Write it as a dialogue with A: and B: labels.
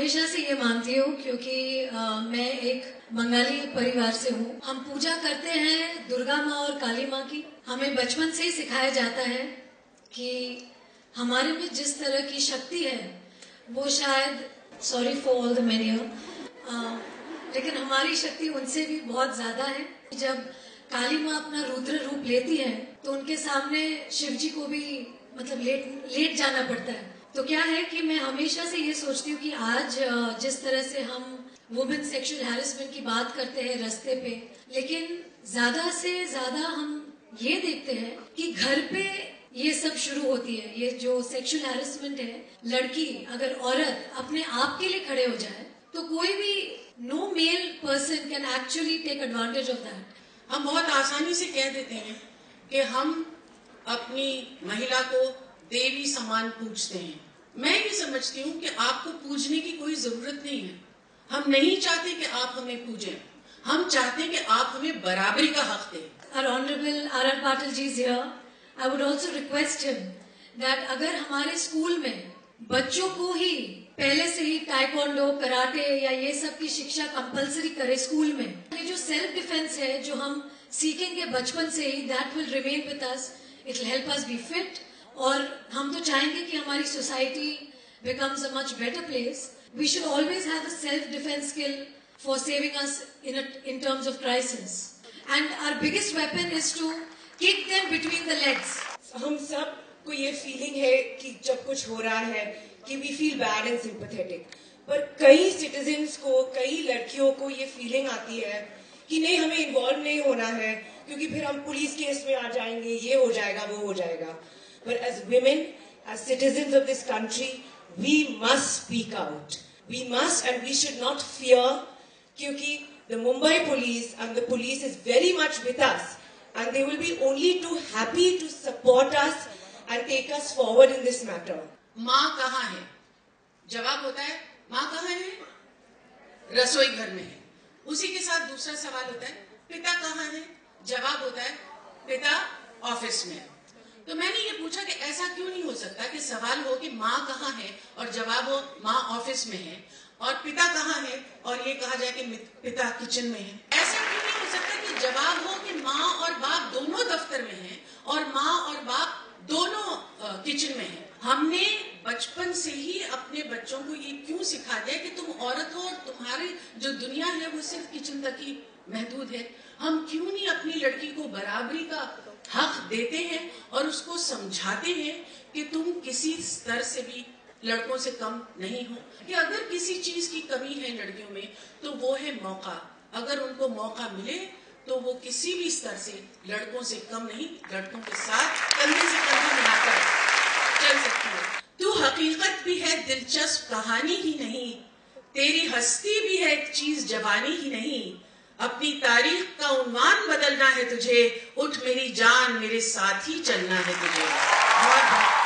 A: हमेशा से ये मानती हूँ क्योंकि मैं एक बंगाली परिवार से हूँ। हम पूजा करते हैं दुर्गा माँ और काली माँ की। हमें बचपन से ही सिखाया जाता है कि हमारे में जिस तरह की शक्ति है वो शायद, sorry for all the many, लेकिन हमारी शक्ति उनसे भी बहुत ज्यादा है। जब काली माँ अपना रुद्र रूप लेती है तो उनके सामने शिव जी को भी मतलब लेट जाना पड़ता है। तो क्या है कि मैं हमेशा से ये सोचती हूँ कि आज जिस तरह से हम वुमेन सेक्सुअल हैरेसमेंट की बात करते हैं रास्ते पे, लेकिन ज्यादा से ज्यादा हम ये देखते हैं कि घर पे ये सब शुरू होती है। ये जो सेक्सुअल हैरेसमेंट है, लड़की अगर औरत अपने आप के लिए खड़े हो जाए तो कोई भी no male person can actually take advantage of that.
B: हम बहुत आसानी से कह देते हैं कि हम अपनी महिला को देवी समान पूजते हैं। मैं ये समझती हूँ कि आपको पूजने की कोई जरूरत नहीं है। हम नहीं चाहते कि आप हमें पूजें, हम चाहते हैं कि आप हमें बराबरी का हक दें।
A: Our Honorable R.R. Patil ji is here. I would also request him that अगर हमारे स्कूल में बच्चों को ही पहले से ही टाइकोंडो, कराटे या ये सब की शिक्षा कंपलसरी करे स्कूल में, ये जो सेल्फ डिफेंस है जो हम सीखेंगे बचपन से ही, that will remain with us, it will help us be fit. और हम तो चाहेंगे कि हमारी society becomes a much better place. We should always have a self-defense skill for saving us in terms of crisis. And our biggest weapon is to kick them between the legs.
C: हम सब को ये feeling है कि जब कुछ हो रहा है कि we feel bad and sympathetic. पर कई सिटीजन्स को, कई लड़कियों को ये फीलिंग आती है कि नहीं, हमें इन्वॉल्व नहीं होना है क्योंकि फिर हम पुलिस केस में आ जाएंगे, ये हो जाएगा, वो हो जाएगा। But as women, as citizens of this country, we must speak out. We must and we should not fear, क्योंकि the Mumbai police and the police is very much with us and they will be only too happy to support us and take us forward in this matter.
B: माँ कहाँ है? जवाब होता है माँ कहाँ है? रसोई घर में है। उसी के साथ दूसरा सवाल होता है पिता कहाँ है? जवाब होता है पिता ऑफिस में है। तो मैंने ये पूछा कि ऐसा क्यों नहीं हो सकता कि सवाल हो कि माँ कहाँ है और जवाब हो माँ ऑफिस में है, और पिता कहाँ है और ये कहा जाए कि पिता किचन में है। ऐसा क्यों नहीं हो सकता कि जवाब हो कि माँ और बाप दोनों दफ्तर में हैं और माँ और बाप दोनों किचन में हैं। हमने बचपन से ही अपने बच्चों को ये क्यों सिखा दिया कि तुम औरत हो और तुम्हारी जो दुनिया है वो सिर्फ किचन तक ही महदूद है। हम क्यों नहीं अपनी लड़की को बराबरी का हक देते हैं और उसको समझाते हैं कि तुम किसी स्तर से भी लड़कों से कम नहीं हो, कि अगर किसी चीज की कमी है लड़कियों में तो वो है मौका। अगर उनको मौका मिले तो वो किसी भी स्तर से लड़कों से कम नहीं, लड़कों के साथ कंधे से कंधा मिलाकर चल सकती है। तू हकीकत भी है दिलचस्प कहानी ही नहीं, तेरी हस्ती भी है एक चीज जवानी ही नहीं। अपनी तारीख का उन्वान बदलना है तुझे, उठ मेरी जान मेरे साथ ही चलना है तुझे। बहुत